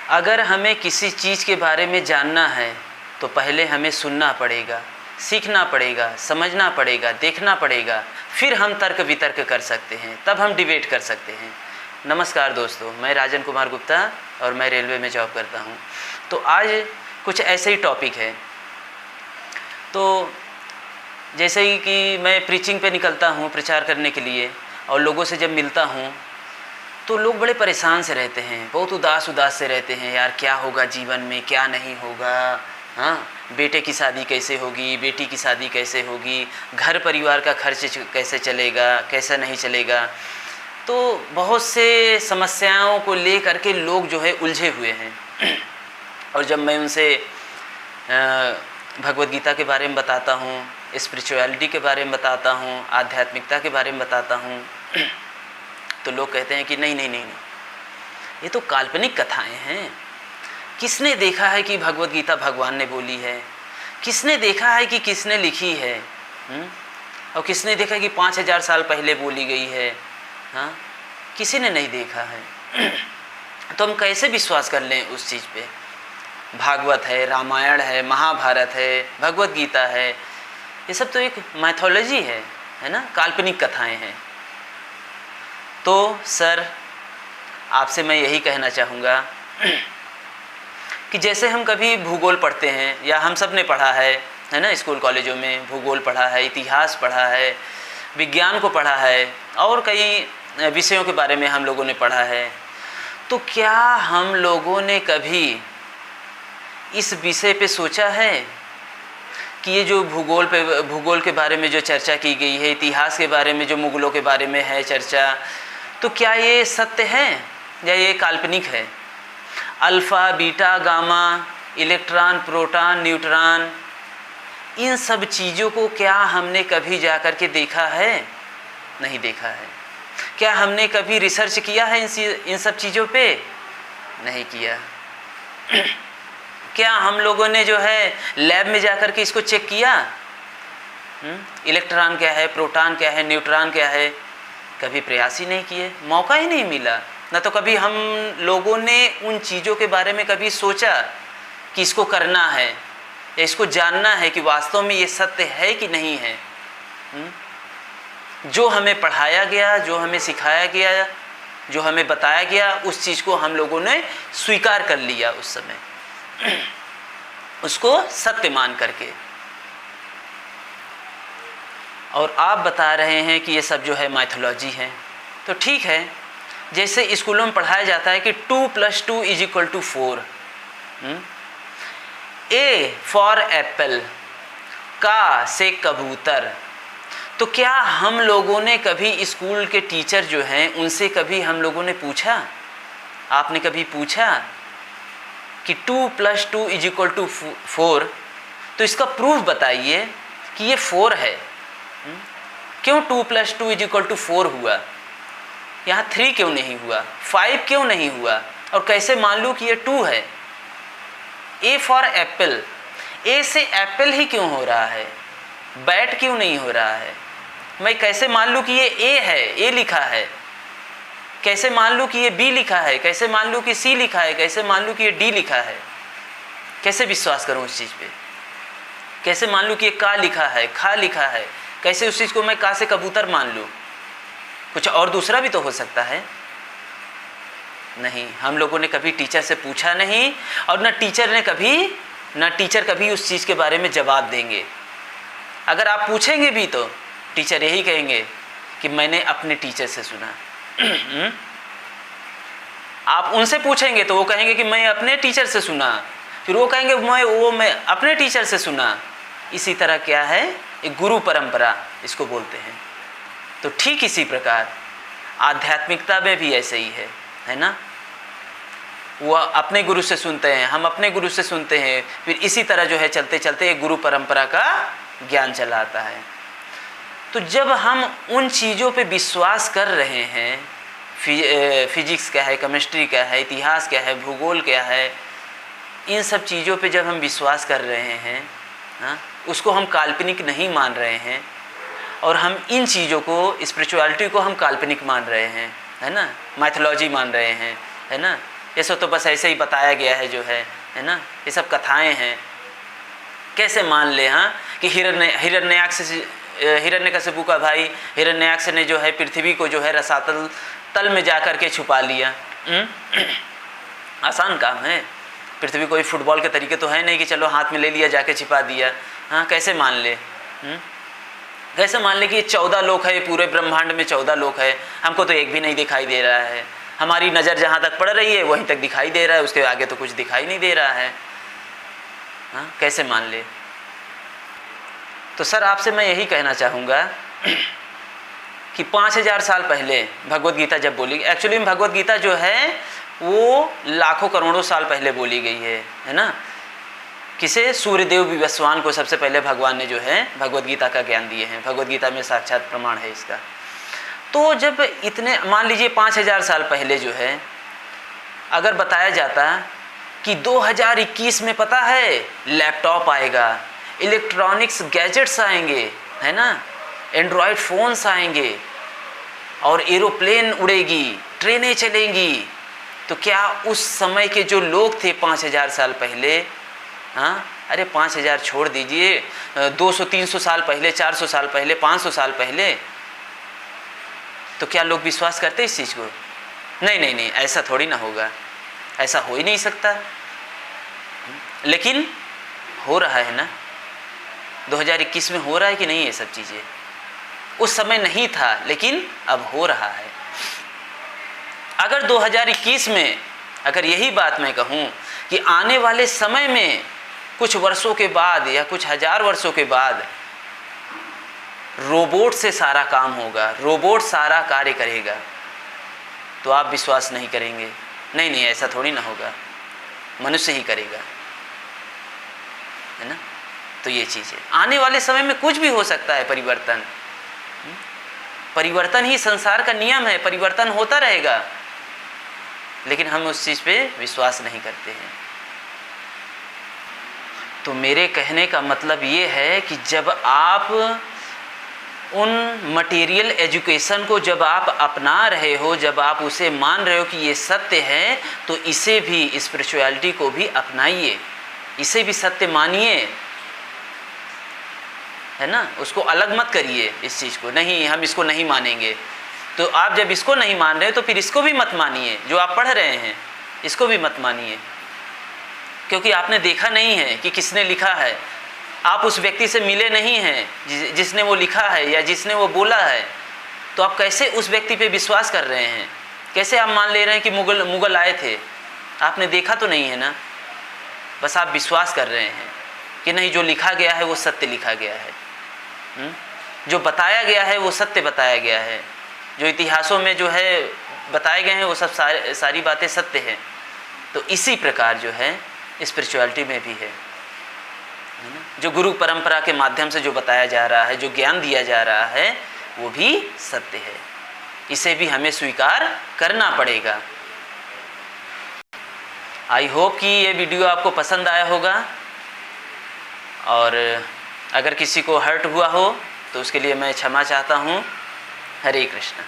अगर हमें किसी चीज़ के बारे में जानना है तो पहले हमें सुनना पड़ेगा, सीखना पड़ेगा, समझना पड़ेगा, देखना पड़ेगा, फिर हम तर्क वितर्क कर सकते हैं, तब हम डिबेट कर सकते हैं। नमस्कार दोस्तों, मैं राजन कुमार गुप्ता और मैं रेलवे में जॉब करता हूं। तो आज कुछ ऐसे ही टॉपिक है। तो जैसे ही कि मैं प्रीचिंग पे निकलता हूं प्रचार करने के लिए, और लोगों से जब मिलता हूं तो लोग बड़े परेशान से रहते हैं, बहुत उदास से रहते हैं। यार क्या होगा जीवन में, क्या नहीं होगा, हाँ, बेटे की शादी कैसे होगी, बेटी की शादी कैसे होगी, घर परिवार का खर्च कैसे चलेगा, कैसा नहीं चलेगा। तो बहुत से समस्याओं को ले करके लोग जो है उलझे हुए हैं। और जब मैं उनसे भगवद गीता के बारे में बताता हूँ, स्पिरिचुअलिटी के बारे में बताता हूँ, आध्यात्मिकता के बारे में बताता हूँ, तो लोग कहते हैं कि नहीं नहीं नहीं, ये तो काल्पनिक कथाएं हैं। किसने देखा है कि भगवद गीता भगवान ने बोली है? किसने देखा है कि किसने लिखी है? और किसने देखा कि 5000 साल पहले बोली गई है? हाँ, किसी ने नहीं देखा है। तो हम कैसे विश्वास कर लें उस चीज़ पे? भागवत है, रामायण है, महाभारत है, भगवद गीता है, ये सब तो एक माइथोलॉजी है ना, काल्पनिक कथाएं हैं। तो सर, आपसे मैं यही कहना चाहूँगा कि जैसे हम कभी भूगोल पढ़ते हैं, या हम सब ने पढ़ा है ना, स्कूल कॉलेजों में भूगोल पढ़ा है, इतिहास पढ़ा है, विज्ञान को पढ़ा है, और कई विषयों के बारे में हम लोगों ने पढ़ा है। तो क्या हम लोगों ने कभी इस विषय पे सोचा है कि ये जो भूगोल के बारे में जो चर्चा की गई है, इतिहास के बारे में जो मुगलों के बारे में है चर्चा, तो क्या ये सत्य है या ये काल्पनिक है? Alpha, beta, gamma, electron, proton, neutron, इन सब चीज़ों को क्या हमने कभी जा कर के देखा है? नहीं देखा है। क्या हमने कभी रिसर्च किया है इन सब चीज़ों पे? नहीं किया। क्या हम लोगों ने जो है लैब में जा कर के इसको चेक किया? इलेक्ट्रॉन क्या है, प्रोटॉन क्या है, न्यूट्रॉन क्या है? कभी प्रयास ही नहीं किए, मौका ही नहीं मिला। ना तो कभी हम लोगों ने उन चीज़ों के बारे में कभी सोचा कि इसको करना है या इसको जानना है कि वास्तव में ये सत्य है कि नहीं है। जो हमें पढ़ाया गया, जो हमें सिखाया गया, जो हमें बताया गया, उस चीज़ को हम लोगों ने स्वीकार कर लिया उस समय, उसको सत्य मान करके। और आप बता रहे हैं कि ये सब जो है माइथोलॉजी है। तो ठीक है, जैसे स्कूलों में पढ़ाया जाता है कि 2 + 2 = 4, ए फॉर एप्पल, का से कबूतर। तो क्या हम लोगों ने कभी स्कूल के टीचर जो हैं उनसे कभी हम लोगों ने पूछा, आपने कभी पूछा कि 2 + 2 = 4, तो इसका प्रूफ बताइए कि ये 4 है। क्यों 2 + 2 = 4 हुआ? यहाँ 3 क्यों नहीं हुआ, 5 क्यों नहीं हुआ? और कैसे मान लूँ कि ये 2 है? ए फॉर एप्पल, ए से एप्पल ही क्यों हो रहा है, बैट क्यों नहीं हो रहा है? मैं कैसे मान लूँ कि ये ए है, ए लिखा है? कैसे मान लूँ कि ये बी लिखा है? कैसे मान लूँ कि सी लिखा है? कैसे मान लूँ कि ये डी लिखा है? कैसे विश्वास करूँ उस चीज़ पे? कैसे मान लूँ कि ये का लिखा है, खा लिखा है? कैसे उस चीज़ को मैं का से कबूतर मान लूँ? कुछ और दूसरा भी तो हो सकता है। नहीं, हम लोगों ने कभी टीचर से पूछा नहीं, और ना टीचर कभी उस चीज़ के बारे में जवाब देंगे। अगर आप पूछेंगे भी तो टीचर यही कहेंगे कि मैंने अपने टीचर से सुना। आप उनसे पूछेंगे तो वो कहेंगे कि मैं अपने टीचर से सुना, फिर वो कहेंगे मैं अपने टीचर से सुना। इसी तरह क्या है, एक गुरु परंपरा इसको बोलते हैं। तो ठीक इसी प्रकार आध्यात्मिकता में भी ऐसे ही है ना। वो अपने गुरु से सुनते हैं, हम अपने गुरु से सुनते हैं, फिर इसी तरह जो है चलते चलते एक गुरु परंपरा का ज्ञान चला आता है। तो जब हम उन चीज़ों पे विश्वास कर रहे हैं, फिजिक्स क्या है, केमिस्ट्री क्या है, इतिहास क्या है, भूगोल क्या है, इन सब चीज़ों पे जब हम विश्वास कर रहे हैं, हाँ, उसको हम काल्पनिक नहीं मान रहे हैं, और हम इन चीज़ों को, स्पिरिचुअलिटी को हम काल्पनिक मान रहे हैं, है ना, माइथोलॉजी मान रहे हैं, है ना, ये सब तो बस ऐसे ही बताया गया है जो है ना, ये सब कथाएं हैं। कैसे मान ले हाँ कि हिरण्यकशिपु का भाई हिरण्याक्ष ने जो है पृथ्वी को जो है रसातल तल में जा कर के छुपा लिया। आसान काम है। पृथ्वी कोई फुटबॉल के तरीके तो है नहीं कि चलो हाथ में ले लिया जाके छिपा दिया। हाँ, कैसे मान ले? कैसे मान ले कि 14 लोक है, पूरे ब्रह्मांड में 14 लोक है, हमको तो एक भी नहीं दिखाई दे रहा है। हमारी नज़र जहाँ तक पड़ रही है वहीं तक दिखाई दे रहा है, उसके आगे तो कुछ दिखाई नहीं दे रहा है। हाँ, कैसे मान ले? तो सर आपसे मैं यही कहना चाहूँगा कि 5000 साल पहले भगवत गीता जब बोली, एक्चुअली में भगवत गीता जो है वो लाखों करोड़ों साल पहले बोली गई है ना। किसे? सूर्यदेव विवस्वान को सबसे पहले भगवान ने जो है भगवत गीता का ज्ञान दिए हैं। भगवत गीता में साक्षात प्रमाण है इसका। तो जब इतने मान लीजिए 5000 साल पहले जो है अगर बताया जाता कि 2021 में पता है लैपटॉप आएगा, इलेक्ट्रॉनिक्स गैजेट्स आएंगे, है ना, एंड्रॉयड फ़ोन्स आएंगे और एरोप्लेन उड़ेगी, ट्रेनें चलेंगी, तो क्या उस समय के जो लोग थे 5000 साल पहले, हाँ अरे 5000 छोड़ दीजिए, 200-300 साल पहले, 400 साल पहले, 500 साल पहले, तो क्या लोग विश्वास करते इस चीज़ को? नहीं नहीं नहीं, ऐसा थोड़ी ना होगा, ऐसा हो ही नहीं सकता। लेकिन हो रहा है ना, 2021 में हो रहा है कि नहीं ये सब चीज़ें? उस समय नहीं था लेकिन अब हो रहा है। अगर 2021 में अगर यही बात मैं कहूँ कि आने वाले समय में कुछ वर्षों के बाद या कुछ हजार वर्षों के बाद रोबोट से सारा काम होगा, रोबोट सारा कार्य करेगा, तो आप विश्वास नहीं करेंगे। नहीं नहीं, ऐसा थोड़ी ना होगा, मनुष्य ही करेगा, है ना। तो ये चीज़ है, आने वाले समय में कुछ भी हो सकता है। परिवर्तन ही संसार का नियम है, परिवर्तन होता रहेगा, लेकिन हम उस चीज़ पे विश्वास नहीं करते हैं। तो मेरे कहने का मतलब ये है कि जब आप उन मटेरियल एजुकेशन को जब आप अपना रहे हो, जब आप उसे मान रहे हो कि ये सत्य है, तो इसे भी, स्पिरिचुअलिटी को भी अपनाइए, इसे भी सत्य मानिए, है ना। उसको अलग मत करिए इस चीज़ को, नहीं हम इसको नहीं मानेंगे। तो आप जब इसको नहीं मान रहे हो तो फिर इसको भी मत मानिए, जो आप पढ़ रहे हैं इसको भी मत मानिए, क्योंकि आपने देखा नहीं है कि किसने लिखा है, आप उस व्यक्ति से मिले नहीं हैं जिसने वो लिखा है या जिसने वो बोला है, तो आप कैसे उस व्यक्ति पे विश्वास कर रहे हैं? कैसे आप मान ले रहे हैं कि मुगल आए थे? आपने देखा तो नहीं है ना, बस आप विश्वास कर रहे हैं कि नहीं जो लिखा गया है वो सत्य लिखा गया है, जो बताया गया है वो सत्य बताया गया है, जो इतिहासों में जो है बताए गए हैं वो सब सारी बातें सत्य हैं। तो इसी प्रकार जो है स्पिरिचुअलिटी में भी है ना, जो गुरु परंपरा के माध्यम से जो बताया जा रहा है, जो ज्ञान दिया जा रहा है, वो भी सत्य है, इसे भी हमें स्वीकार करना पड़ेगा। आई होप कि ये वीडियो आपको पसंद आया होगा, और अगर किसी को हर्ट हुआ हो तो उसके लिए मैं क्षमा चाहता हूँ। हरे कृष्ण।